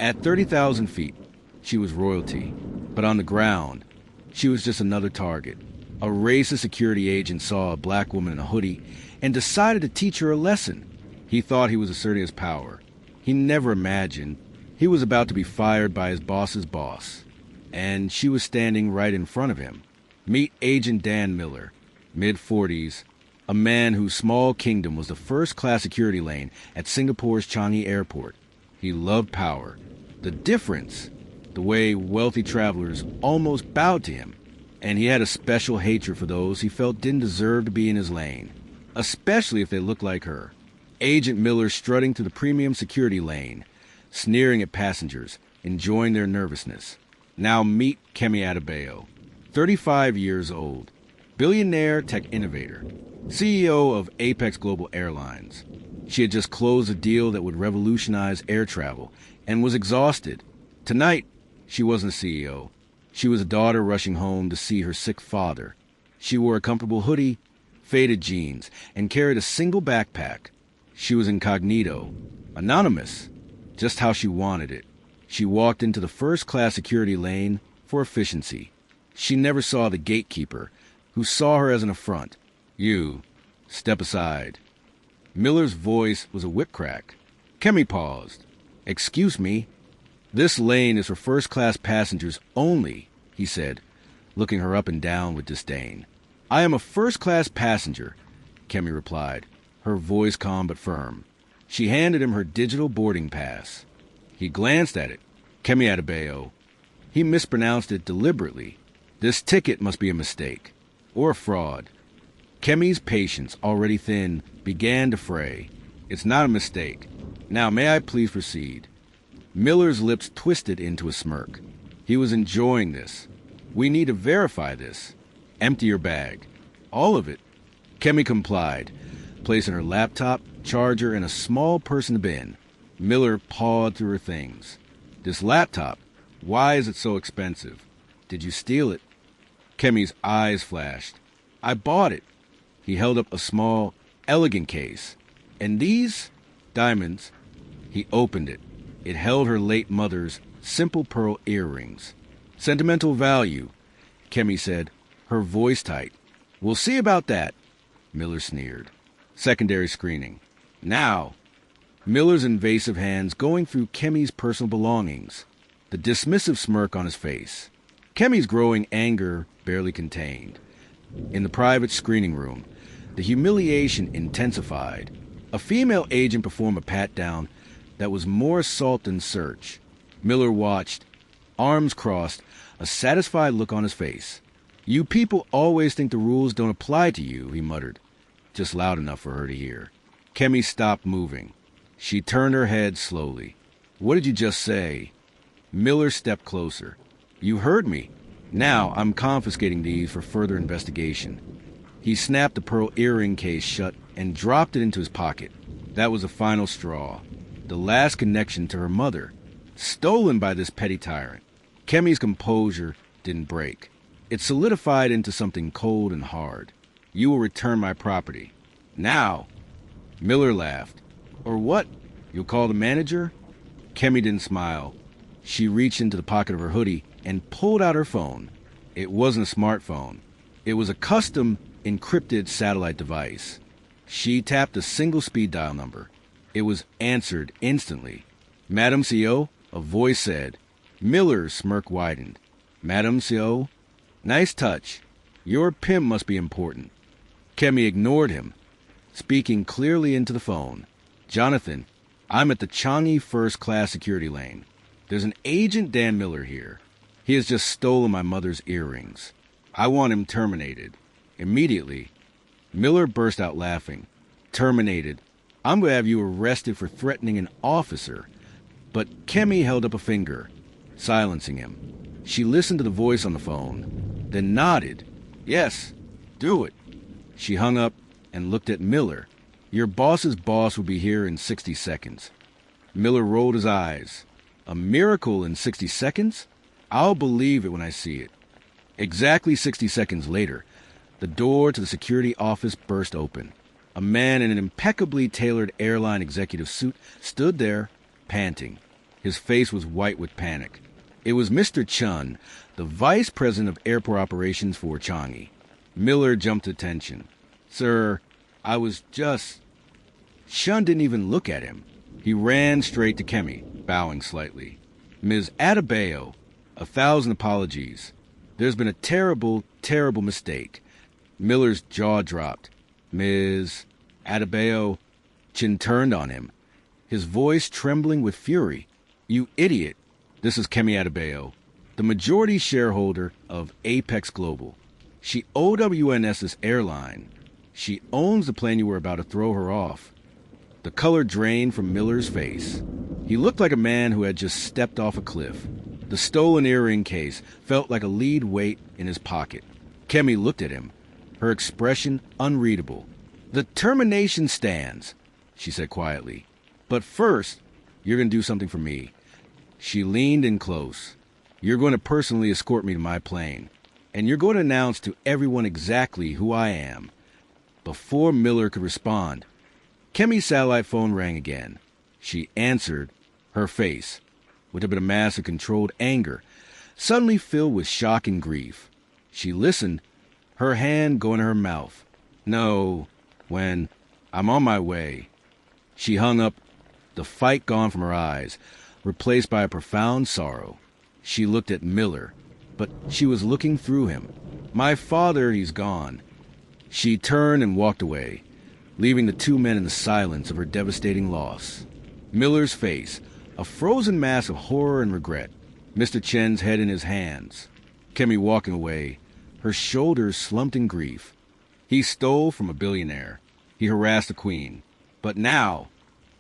At 30,000 feet, she was royalty. But on the ground, she was just another target. A racist security agent saw a black woman in a hoodie and decided to teach her a lesson. He thought he was asserting his power. He never imagined he was about to be fired by his boss's boss. And she was standing right in front of him. Meet Agent Dan Miller, mid-40s, a man whose small kingdom was the first-class security lane at Singapore's Changi Airport. He loved power. The difference, the way wealthy travelers almost bowed to him. And he had a special hatred for those he felt didn't deserve to be in his lane, especially if they looked like her. Agent Miller strutting through the premium security lane, sneering at passengers, enjoying their nervousness. Now meet Kemi Adebayo, 35 years old, billionaire tech innovator, CEO of Apex Global Airlines. She had just closed a deal that would revolutionize air travel and was exhausted. Tonight, she wasn't a CEO. She was a daughter rushing home to see her sick father. She wore a comfortable hoodie, faded jeans, and carried a single backpack. She was incognito, anonymous, just how she wanted it. She walked into the first-class security lane for efficiency. She never saw the gatekeeper, who saw her as an affront. "You, step aside." Miller's voice was a whip crack. Kemi paused. "Excuse me. This lane is for first-class passengers only," he said, looking her up and down with disdain. "I am a first-class passenger," Kemi replied, her voice calm but firm. She handed him her digital boarding pass. He glanced at it. Kemi Adebayo. He mispronounced it deliberately. This ticket must be a mistake. Or a fraud. Kemi's patience, already thin, began to fray. "It's not a mistake. Now, may I please proceed?" Miller's lips twisted into a smirk. He was enjoying this. "We need to verify this. Empty your bag." "All of it." Kemi complied, placing her laptop, charger, and a small person bin. Miller pawed through her things. "This laptop, why is it so expensive? Did you steal it?" Kemi's eyes flashed. "I bought it." He held up a small, elegant case. "And these? Diamonds." He opened it. It held her late mother's simple pearl earrings. "Sentimental value," Kemi said, her voice tight. "We'll see about that," Miller sneered. Secondary screening. "Now." Miller's invasive hands going through Kemi's personal belongings, the dismissive smirk on his face. Kemi's growing anger barely contained. In the private screening room, the humiliation intensified. A female agent performed a pat-down that was more assault than search. Miller watched, arms crossed, a satisfied look on his face. "You people always think the rules don't apply to you," he muttered, just loud enough for her to hear. Kemi stopped moving. She turned her head slowly. "What did you just say?" Miller stepped closer. "You heard me. Now I'm confiscating these for further investigation." He snapped the pearl earring case shut and dropped it into his pocket. That was the final straw. The last connection to her mother, stolen by this petty tyrant. Kemi's composure didn't break. It solidified into something cold and hard. "You will return my property. Now." Miller laughed. "Or what? You'll call the manager?" Kemi didn't smile. She reached into the pocket of her hoodie and pulled out her phone. It wasn't a smartphone. It was a custom, encrypted satellite device. She tapped a single speed dial number. It was answered instantly. "Madam CO?" a voice said. Miller's smirk widened. "Madam CO? Nice touch. Your pimp must be important." Kemi ignored him, speaking clearly into the phone. "Jonathan, I'm at the Changi first-class security lane. There's an Agent Dan Miller here. He has just stolen my mother's earrings. I want him terminated. Immediately." Miller burst out laughing. "Terminated? I'm going to have you arrested for threatening an officer." But Kemi held up a finger, silencing him. She listened to the voice on the phone, then nodded. "Yes, do it." She hung up and looked at Miller. "Your boss's boss will be here in 60 seconds. Miller rolled his eyes. "A miracle in 60 seconds? I'll believe it when I see it." Exactly 60 seconds later, the door to the security office burst open. A man in an impeccably tailored airline executive suit stood there, panting. His face was white with panic. It was Mr. Chun, the vice president of airport operations for Changi. Miller jumped to attention. Sir, I was just... Chun didn't even look at him. He ran straight to Kemi, bowing slightly. Ms. Adebayo, 1,000 apologies. There's been a terrible, terrible mistake. Miller's jaw dropped. Ms. Adebayo... Chin turned on him, his voice trembling with fury. You idiot. This is Kemi Adebayo, the majority shareholder of Apex Global. She OWNS's Airline. She owns the plane you were about to throw her off. The color drained from Miller's face. He looked like a man who had just stepped off a cliff. The stolen earring case felt like a lead weight in his pocket. Kemi looked at him, her expression unreadable. The termination stands, she said quietly. But first, you're going to do something for me. She leaned in close. You're going to personally escort me to my plane, and you're going to announce to everyone exactly who I am. Before Miller could respond, Kemi's satellite phone rang again. She answered, her face, which had been a mass of controlled anger, suddenly filled with shock and grief. She listened, her hand going to her mouth. No, when I'm on my way. She hung up, the fight gone from her eyes, replaced by a profound sorrow. She looked at Miller, but she was looking through him. My father, he's gone. She turned and walked away, leaving the two men in the silence of her devastating loss. Miller's face, a frozen mass of horror and regret. Mr. Chen's head in his hands. Kemi walking away, her shoulders slumped in grief. He stole from a billionaire. He harassed a queen. But now,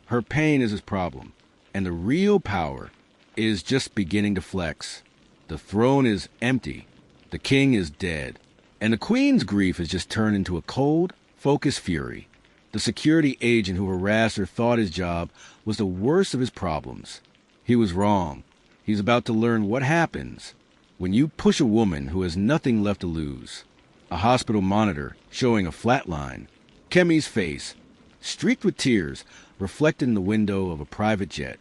her pain is his problem, and the real power is just beginning to flex. The throne is empty, the king is dead, and the queen's grief has just turned into a cold, focused fury. The security agent who harassed her thought his job was the worst of his problems. He was wrong. He's about to learn what happens when you push a woman who has nothing left to lose. A hospital monitor showing a flat line. Kemi's face, streaked with tears, reflected in the window of a private jet.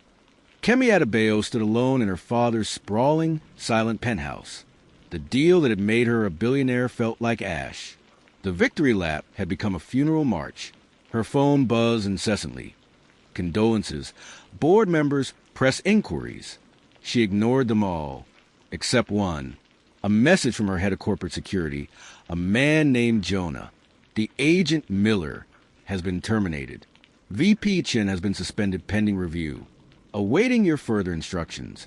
Kemi Adebayo stood alone in her father's sprawling, silent penthouse. The deal that had made her a billionaire felt like ash. The victory lap had become a funeral march. Her phone buzzed incessantly. Condolences, board members, press inquiries. She ignored them all, except one. A message from her head of corporate security, a man named Jonah. The agent Miller has been terminated. VP Chin has been suspended pending review. Awaiting your further instructions.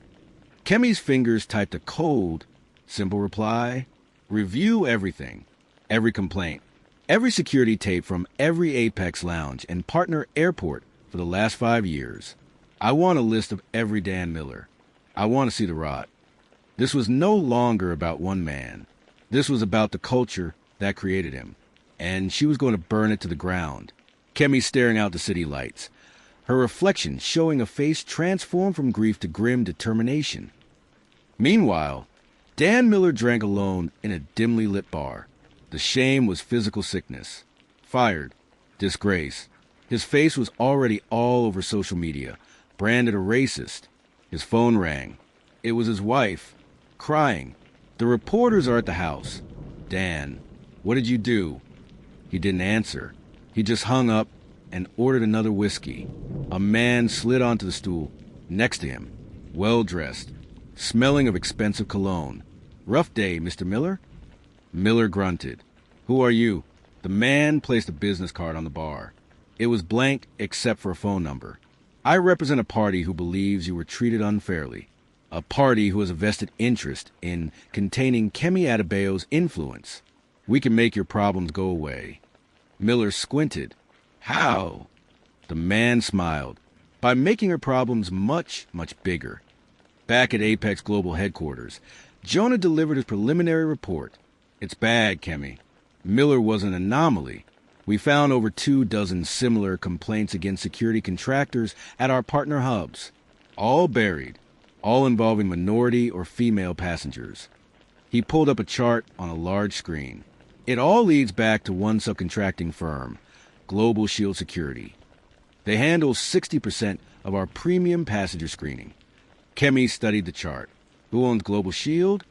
Kemi's fingers typed a cold, simple reply. Review everything. Every complaint. Every security tape from every Apex lounge and partner airport for the last 5 years. I want a list of every Dan Miller. I want to see the rot. This was no longer about one man. This was about the culture that created him. And she was going to burn it to the ground. Kemi staring out the city lights, her reflection showing a face transformed from grief to grim determination. Meanwhile, Dan Miller drank alone in a dimly lit bar. The shame was physical sickness. Fired. Disgrace. His face was already all over social media, branded a racist. His phone rang. It was his wife, crying. The reporters are at the house. Dan, what did you do? He didn't answer. He just hung up and ordered another whiskey. A man slid onto the stool next to him, well-dressed, smelling of expensive cologne. Rough day, Mr. Miller? Miller grunted. Who are you? The man placed a business card on the bar. It was blank except for a phone number. I represent a party who believes you were treated unfairly. A party who has a vested interest in containing Kemi Adebayo's influence. We can make your problems go away. Miller squinted. How? The man smiled. By making her problems much, much bigger. Back at Apex Global headquarters, Jonah delivered his preliminary report. It's bad, Kemi. Miller was an anomaly. We found over 24 similar complaints against security contractors at our partner hubs. All buried. All involving minority or female passengers. He pulled up a chart on a large screen. It all leads back to one subcontracting firm, Global Shield Security. They handle 60% of our premium passenger screening. Kemi studied the chart. Who owns Global Shield?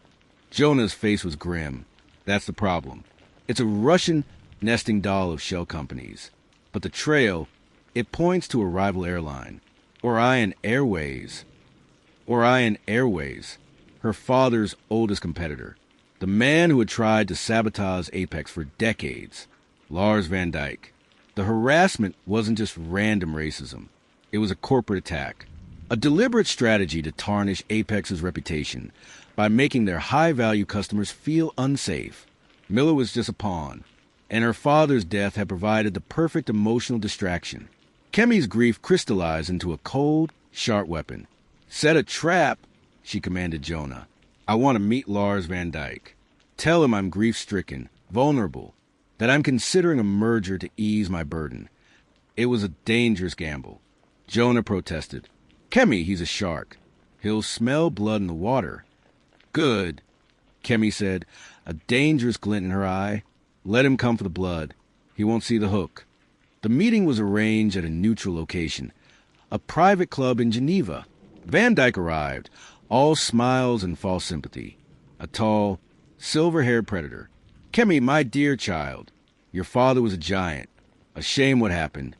Jonah's face was grim. That's the problem. It's a Russian nesting doll of shell companies. But the trail, it points to a rival airline. Orion Airways. Orion Airways, her father's oldest competitor. The man who had tried to sabotage Apex for decades. Lars Van Dyke. The harassment wasn't just random racism. It was a corporate attack. A deliberate strategy to tarnish Apex's reputation by making their high-value customers feel unsafe. Miller was just a pawn, and her father's death had provided the perfect emotional distraction. Kemi's grief crystallized into a cold, sharp weapon. Set a trap, she commanded Jonah. I want to meet Lars Van Dyke. Tell him I'm grief-stricken, vulnerable, that I'm considering a merger to ease my burden. It was a dangerous gamble. Jonah protested. Kemi, he's a shark. He'll smell blood in the water. Good, Kemi said, a dangerous glint in her eye. Let him come for the blood. He won't see the hook. The meeting was arranged at a neutral location, a private club in Geneva. Van Dyke arrived, all smiles and false sympathy. A tall, silver-haired predator. Kemi, my dear child, your father was a giant. A shame what happened.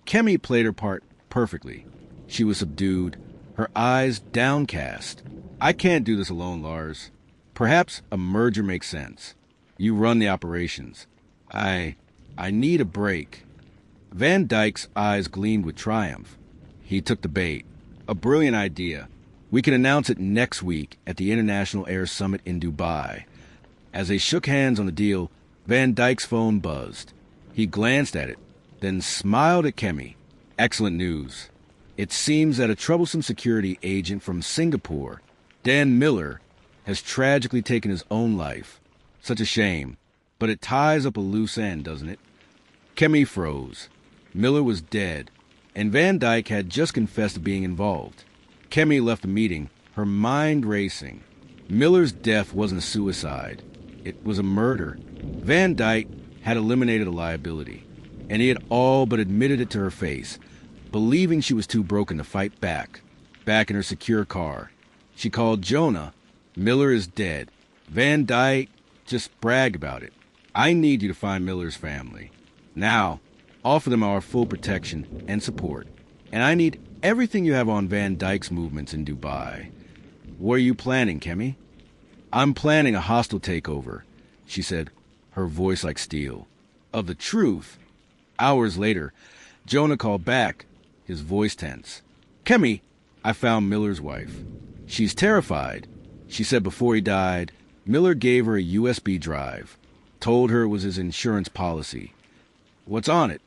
Kemi played her part perfectly. She was subdued, her eyes downcast. I can't do this alone, Lars. Perhaps a merger makes sense. You run the operations. I need a break. Van Dyke's eyes gleamed with triumph. He took the bait. A brilliant idea. We can announce it next week at the International Air Summit in Dubai. As they shook hands on the deal, Van Dyke's phone buzzed. He glanced at it, then smiled at Kemi. Excellent news. It seems that a troublesome security agent from Singapore, Dan Miller, has tragically taken his own life. Such a shame, but it ties up a loose end, doesn't it? Kemi froze. Miller was dead, and Van Dyke had just confessed to being involved. Kemi left the meeting, her mind racing. Miller's death wasn't a suicide. It was a murder. Van Dyke had eliminated a liability, and he had all but admitted it to her face, believing she was too broken to fight back. Back in her secure car, she called Jonah. Miller is dead. Van Dyke, just brag about it. I need you to find Miller's family. Now, offer them our full protection and support. And I need everything you have on Van Dyke's movements in Dubai. What are you planning, Kemi? I'm planning a hostile takeover, she said, her voice like steel. Of the truth. Hours later, Jonah called back, his voice tense. Kemi, I found Miller's wife. She's terrified. She said before he died, Miller gave her a USB drive, told her it was his insurance policy. What's on it?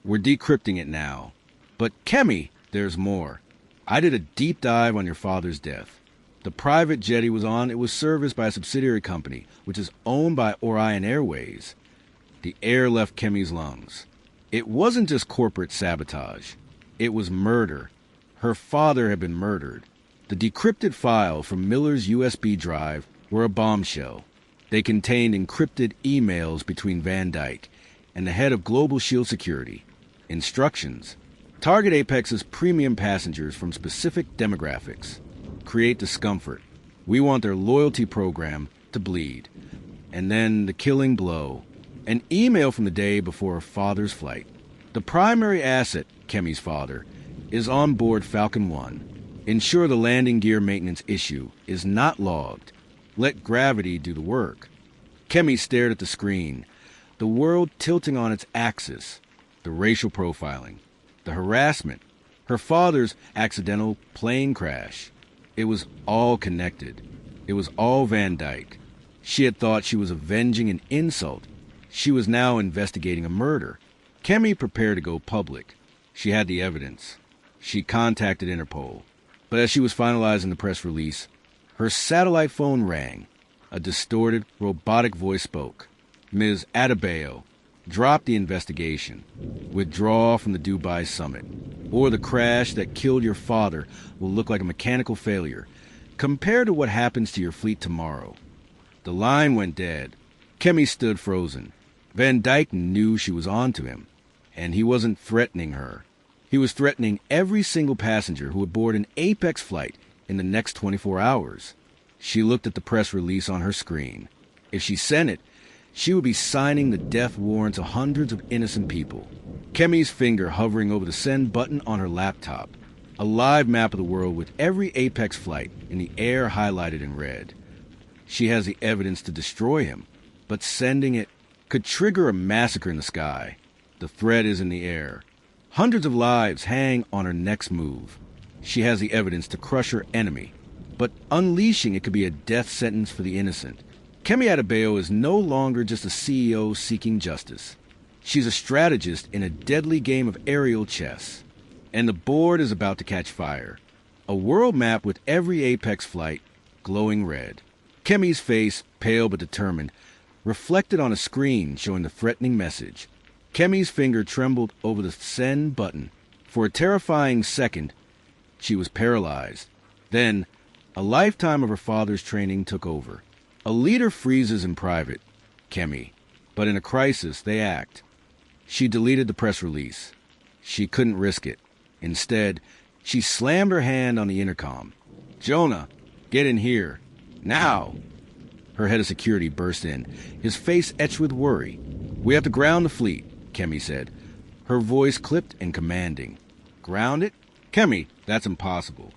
We're decrypting it now. But Kemi, there's more. I did a deep dive on your father's death. The private jet he was on, it was serviced by a subsidiary company, which is owned by Orion Airways. The air left Kemi's lungs. It wasn't just corporate sabotage. It was murder. Her father had been murdered. The decrypted files from Miller's USB drive were a bombshell. They contained encrypted emails between Van Dyke and the head of Global Shield Security. Instructions. Target Apex's premium passengers from specific demographics. Create discomfort. We want their loyalty program to bleed. And then the killing blow. An email from the day before her father's flight. The primary asset, Kemi's father, is on board Falcon 1. Ensure the landing gear maintenance issue is not logged. Let gravity do the work. Kemi stared at the screen, the world tilting on its axis. The racial profiling, the harassment, her father's accidental plane crash. It was all connected. It was all Van Dyke. She had thought she was avenging an insult. She was now investigating a murder. Kemi prepared to go public. She had the evidence. She contacted Interpol. But as she was finalizing the press release, her satellite phone rang. A distorted, robotic voice spoke. Ms. Adebayo, drop the investigation. Withdraw from the Dubai summit. Or the crash that killed your father will look like a mechanical failure. Compared to what happens to your fleet tomorrow. The line went dead. Kemi stood frozen. Van Dyke knew she was on to him. And he wasn't threatening her. He was threatening every single passenger who would board an Apex flight, in the next 24 hours. She looked at the press release on her screen. If she sent it, she would be signing the death warrants of hundreds of innocent people. Kemi's finger hovering over the send button on her laptop. A live map of the world with every Apex flight in the air highlighted in red. She has the evidence to destroy him, but sending it could trigger a massacre in the sky. The threat is in the air. Hundreds of lives hang on her next move. She has the evidence to crush her enemy, but unleashing it could be a death sentence for the innocent. Kemi Adebayo is no longer just a CEO seeking justice. She's a strategist in a deadly game of aerial chess. And the board is about to catch fire. A world map with every Apex flight glowing red. Kemi's face, pale but determined, reflected on a screen showing the threatening message. Kemi's finger trembled over the send button. For a terrifying second, she was paralyzed. Then, a lifetime of her father's training took over. A leader freezes in private, Kemi, but in a crisis, they act. She deleted the press release. She couldn't risk it. Instead, she slammed her hand on the intercom. "Jonah, get in here. Now!" Her head of security burst in, his face etched with worry. "We have to ground the fleet," Kemi said, her voice clipped and commanding. "Ground it? Kemi, that's impossible.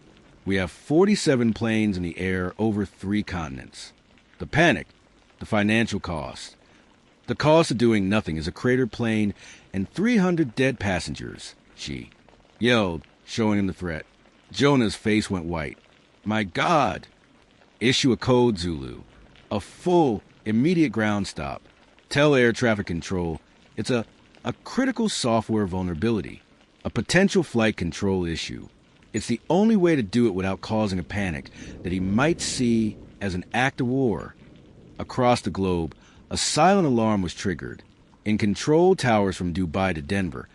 We have 47 planes in the air over 3 continents. The panic, the financial cost. The cost of doing nothing is a cratered plane and 300 dead passengers," she yelled, showing him the threat. Jonah's face went white. "My God!" "Issue a code, Zulu. A full, immediate ground stop. Tell air traffic control it's a critical software vulnerability, a potential flight control issue. It's the only way to do it without causing a panic that he might see as an act of war." Across the globe, a silent alarm was triggered. In control towers from Dubai to Denver,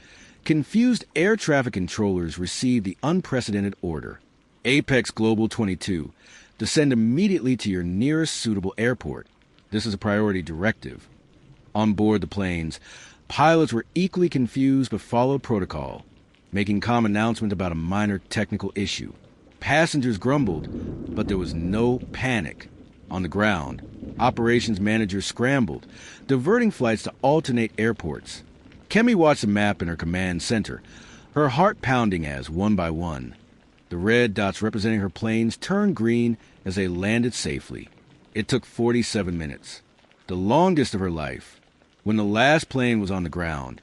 confused air traffic controllers received the unprecedented order. Apex Global 22, descend immediately to your nearest suitable airport. This is a priority directive. On board the planes, pilots were equally confused but followed protocol, making calm announcement about a minor technical issue. Passengers grumbled, but there was no panic. On the ground, operations managers scrambled, diverting flights to alternate airports. Kemi watched the map in her command center, her heart pounding as, one by one, the red dots representing her planes turned green as they landed safely. It took 47 minutes, the longest of her life. When the last plane was on the ground,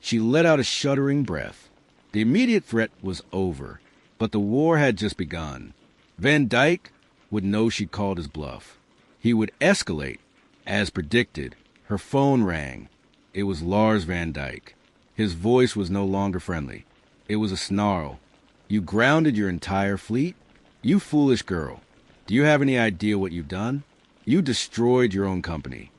she let out a shuddering breath. The immediate threat was over, but the war had just begun. Van Dyke would know she'd called his bluff. He would escalate. As predicted, her phone rang. It was Lars Van Dyke. His voice was no longer friendly. It was a snarl. "You grounded your entire fleet? You foolish girl. Do you have any idea what you've done? You destroyed your own company."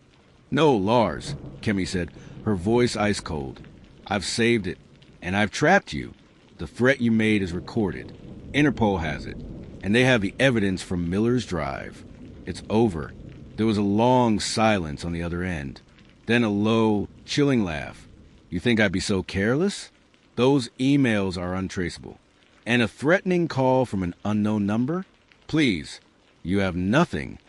"No, Lars," Kemi said, her voice ice cold. "I've saved it, and I've trapped you. The threat you made is recorded. Interpol has it, and they have the evidence from Miller's Drive. It's over." There was a long silence on the other end. Then a low, chilling laugh. "You think I'd be so careless? Those emails are untraceable. And a threatening call from an unknown number? Please, you have nothing."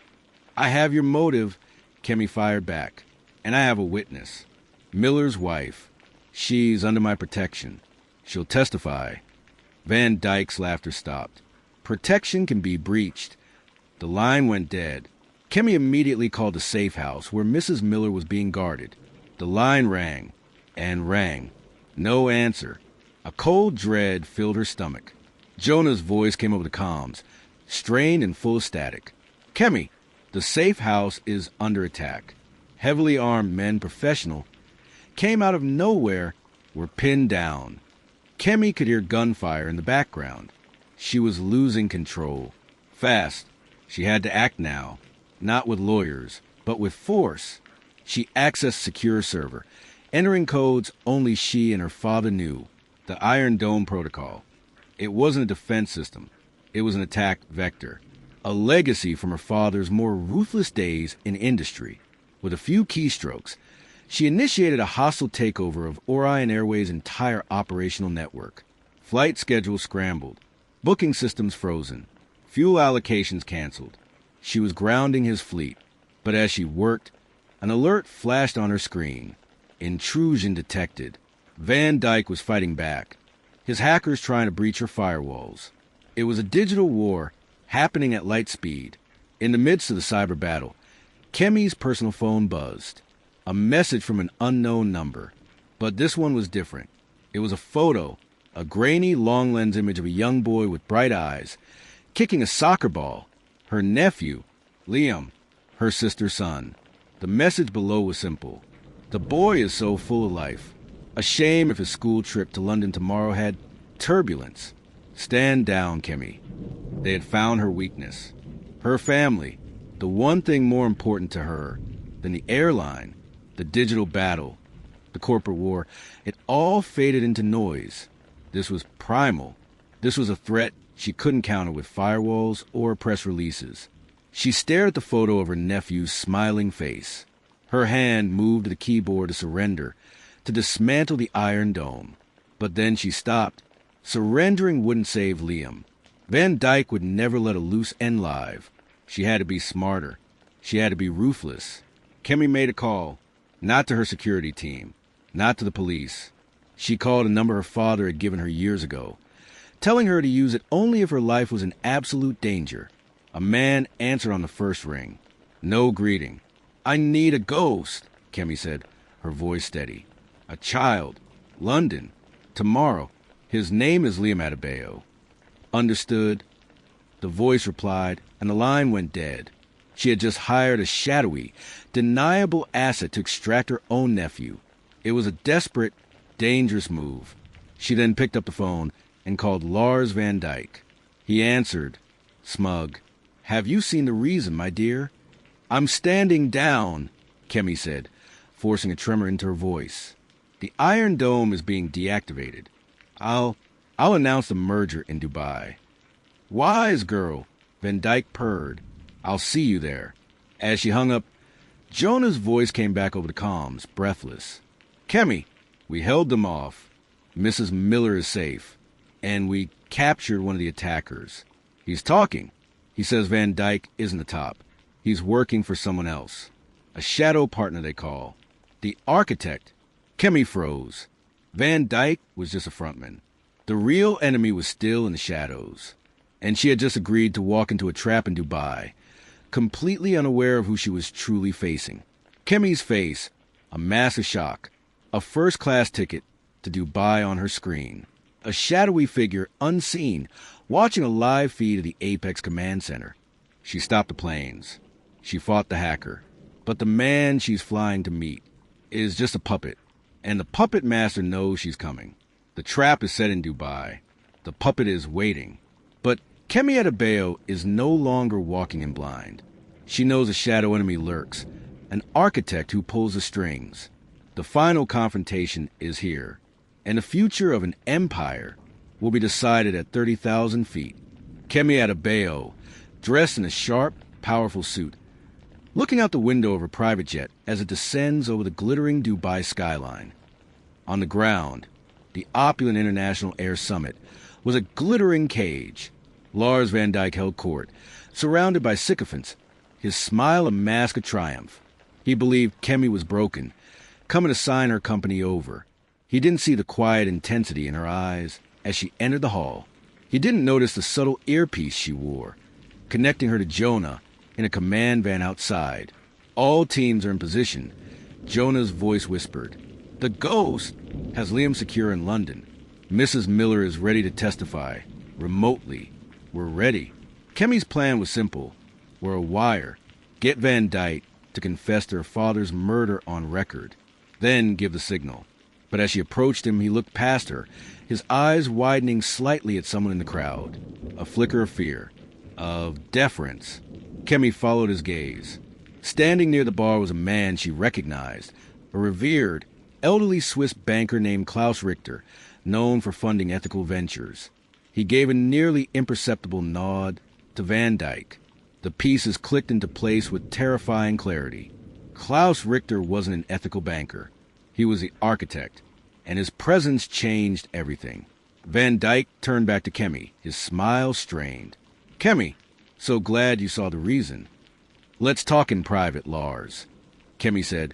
"I have your motive," Kemi fired back. "And I have a witness. Miller's wife. She's under my protection. She'll testify." Van Dyke's laughter stopped. Protection can be breached. The line went dead. Kemi immediately called the safe house where Mrs. Miller was being guarded. The line rang and rang. No answer. A cold dread filled her stomach. Jonah's voice came over the comms, strained and full of static. "Kemi, the safe house is under attack. Heavily armed men, professional, came out of nowhere, were pinned down." Kemi could hear gunfire in the background. She was losing control. Fast. She had to act now. Not with lawyers, but with force. She accessed secure server, entering codes only she and her father knew. The Iron Dome protocol. It wasn't a defense system. It was an attack vector. A legacy from her father's more ruthless days in industry. With a few keystrokes, she initiated a hostile takeover of Orion Airways' entire operational network. Flight schedules scrambled. Booking systems frozen. Fuel allocations canceled. She was grounding his fleet, but as she worked, an alert flashed on her screen. Intrusion detected. Van Dyke was fighting back, his hackers trying to breach her firewalls. It was a digital war happening at light speed. In the midst of the cyber battle, Kemi's personal phone buzzed. A message from an unknown number. But this one was different. It was a photo, a grainy, long-lens image of a young boy with bright eyes, kicking a soccer ball. Her nephew, Liam, her sister's son. The message below was simple. The boy is so full of life. A shame if his school trip to London tomorrow had turbulence. Stand down, Kemi. They had found her weakness. Her family, the one thing more important to her than the airline, the digital battle, the corporate war, it all faded into noise. This was primal. This was a threat she couldn't counter with firewalls or press releases. She stared at the photo of her nephew's smiling face. Her hand moved to the keyboard to surrender, to dismantle the Iron Dome. But then she stopped. Surrendering wouldn't save Liam. Van Dyke would never let a loose end live. She had to be smarter. She had to be ruthless. Kemi made a call, not to her security team, not to the police. She called a number her father had given her years ago, telling her to use it only if her life was in absolute danger. A man answered on the first ring. No greeting. "I need a ghost," Kemi said, her voice steady. "A child. London. Tomorrow. His name is Liam Adebayo." "Understood." The voice replied, and the line went dead. She had just hired a shadowy, deniable asset to extract her own nephew. It was a desperate, dangerous move. She then picked up the phone and called Lars Van Dyke. He answered, smug. "Have you seen the reason, my dear?" "I'm standing down," Kemi said, forcing a tremor into her voice. "The Iron Dome is being deactivated. I'll announce the merger in Dubai." "Wise girl," Van Dyke purred. "I'll see you there." As she hung up, Jonah's voice came back over the comms, breathless. "Kemi, we held them off. Mrs. Miller is safe. And we captured one of the attackers. He's talking. He says Van Dyke isn't the top. He's working for someone else. A shadow partner, they call. The architect." Kemi froze. Van Dyke was just a frontman. The real enemy was still in the shadows. And she had just agreed to walk into a trap in Dubai, completely unaware of who she was truly facing. Kemi's face, a massive shock, a first-class ticket to Dubai on her screen. A shadowy figure, unseen, watching a live feed of the Apex Command Center. She stopped the planes. She fought the hacker. But the man she's flying to meet is just a puppet. And the puppet master knows she's coming. The trap is set in Dubai. The puppet is waiting. But Kemi Adebayo is no longer walking in blind. She knows a shadow enemy lurks, an architect who pulls the strings. The final confrontation is here, and the future of an empire will be decided at 30,000 feet. Kemi Adebayo, dressed in a sharp, powerful suit, looking out the window of her private jet as it descends over the glittering Dubai skyline. On the ground, the opulent International Air Summit was a glittering cage. Lars Van Dyke held court, surrounded by sycophants, his smile a mask of triumph. He believed Kemi was broken, coming to sign her company over. He didn't see the quiet intensity in her eyes as she entered the hall. He didn't notice the subtle earpiece she wore, connecting her to Jonah in a command van outside. All teams are in position. Jonah's voice whispered, "The Ghost has Liam secure in London. Mrs. Miller is ready to testify, remotely. We're ready." Kemi's plan was simple. We're a wire. Get Van Dyke to confess to her father's murder on record. Then give the signal. But as she approached him, he looked past her, his eyes widening slightly at someone in the crowd. A flicker of fear, of deference. Kemi followed his gaze. Standing near the bar was a man she recognized, a revered, elderly Swiss banker named Klaus Richter, known for funding ethical ventures. He gave a nearly imperceptible nod to Van Dyke. The pieces clicked into place with terrifying clarity. Klaus Richter wasn't an ethical banker. He was the architect, and his presence changed everything. Van Dyke turned back to Kemi, his smile strained. "Kemi, So glad you saw the reason. Let's talk in private, Lars, Kemi said,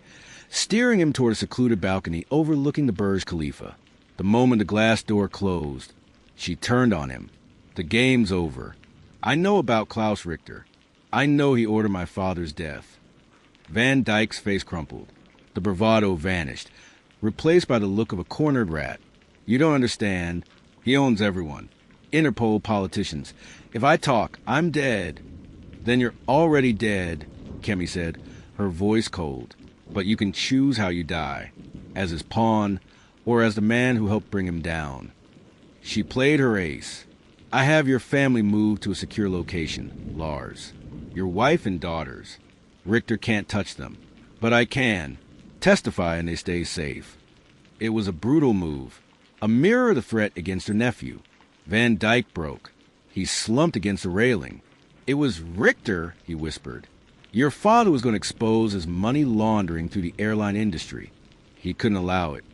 steering him toward a secluded balcony overlooking the Burj Khalifa. The moment the glass door closed, she turned on him. The game's over. I know about Klaus Richter. I know he ordered my father's death. Van Dyke's face crumpled. The bravado vanished, replaced by the look of a cornered rat. You don't understand. He owns everyone. Interpol politicians. If I talk, I'm dead. Then you're already dead, Kemi said, her voice cold. But you can choose how you die, as his pawn or as the man who helped bring him down. She played her ace. I have your family moved to a secure location, Lars. Your wife and daughters. Richter can't touch them. But I can. Testify and they stay safe. It was a brutal move. A mirror of the threat against her nephew. Van Dyke broke. He slumped against the railing. It was Richter, he whispered. Your father was going to expose his money laundering through the airline industry. He couldn't allow it.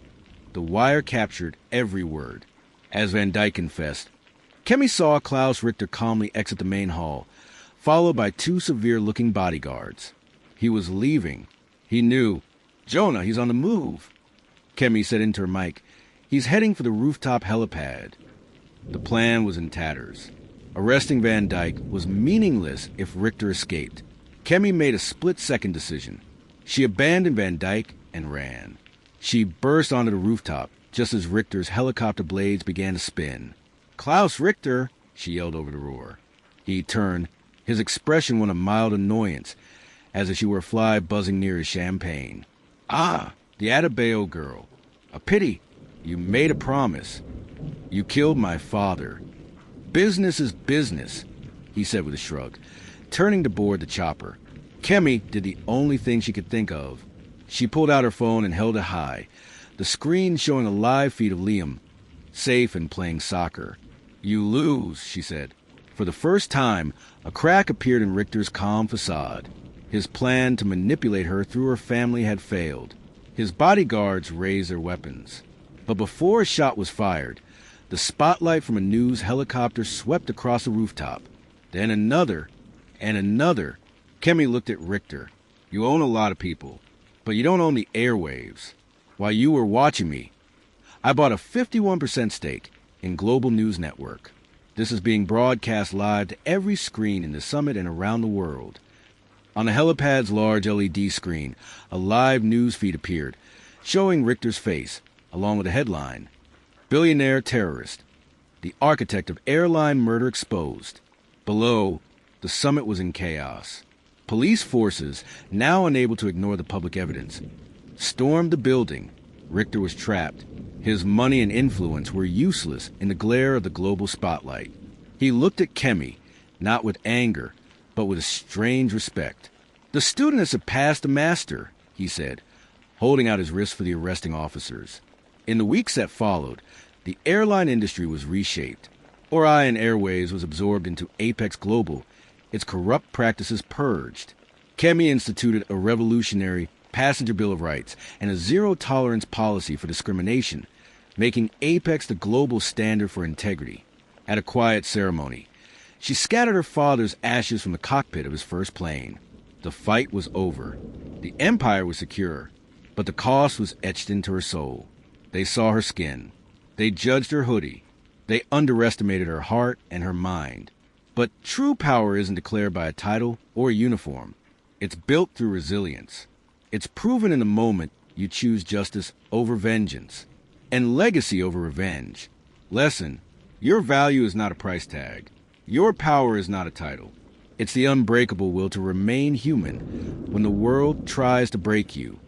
The wire captured every word. As Van Dyke confessed, Kemi saw Klaus Richter calmly exit the main hall, followed by two severe-looking bodyguards. He was leaving. He knew. Jonah, he's on the move. Kemi said into her mic, he's heading for the rooftop helipad. The plan was in tatters. Arresting Van Dyke was meaningless if Richter escaped. Kemi made a split-second decision. She abandoned Van Dyke and ran. She burst onto the rooftop just as Richter's helicopter blades began to spin. Klaus Richter, she yelled over the roar. He turned, his expression one of mild annoyance, as if she were a fly buzzing near his champagne. Ah, the Adebayo girl. A pity. You made a promise. You killed my father. Business is business, he said with a shrug, turning to board the chopper. Kemi did the only thing she could think of. She pulled out her phone and held it high, the screen showing a live feed of Liam, safe and playing soccer. You lose, she said. For the first time, a crack appeared in Richter's calm facade. His plan to manipulate her through her family had failed. His bodyguards raised their weapons. But before a shot was fired, the spotlight from a news helicopter swept across the rooftop. Then another, and another. Kemi looked at Richter. You own a lot of people, but you don't own the airwaves. While you were watching me, I bought a 51% stake in Global News Network. This is being broadcast live to every screen in the summit and around the world. On the helipad's large LED screen, a live news feed appeared, showing Richter's face, along with a headline, Billionaire Terrorist, the architect of airline murder exposed. Below, the summit was in chaos. Police forces, now unable to ignore the public evidence, stormed the building. Richter was trapped. His money and influence were useless in the glare of the global spotlight. He looked at Kemi, not with anger, but with a strange respect. The student has surpassed the master, he said, holding out his wrist for the arresting officers. In the weeks that followed, the airline industry was reshaped. Orion Airways was absorbed into Apex Global, its corrupt practices purged. Kemi instituted a revolutionary passenger bill of rights and a zero-tolerance policy for discrimination, making Apex the global standard for integrity. At a quiet ceremony, she scattered her father's ashes from the cockpit of his first plane. The fight was over. The empire was secure, but the cost was etched into her soul. They saw her skin. They judged her hoodie. They underestimated her heart and her mind. But true power isn't declared by a title or a uniform. It's built through resilience. It's proven in the moment you choose justice over vengeance and legacy over revenge. Lesson, your value is not a price tag. Your power is not a title. It's the unbreakable will to remain human when the world tries to break you.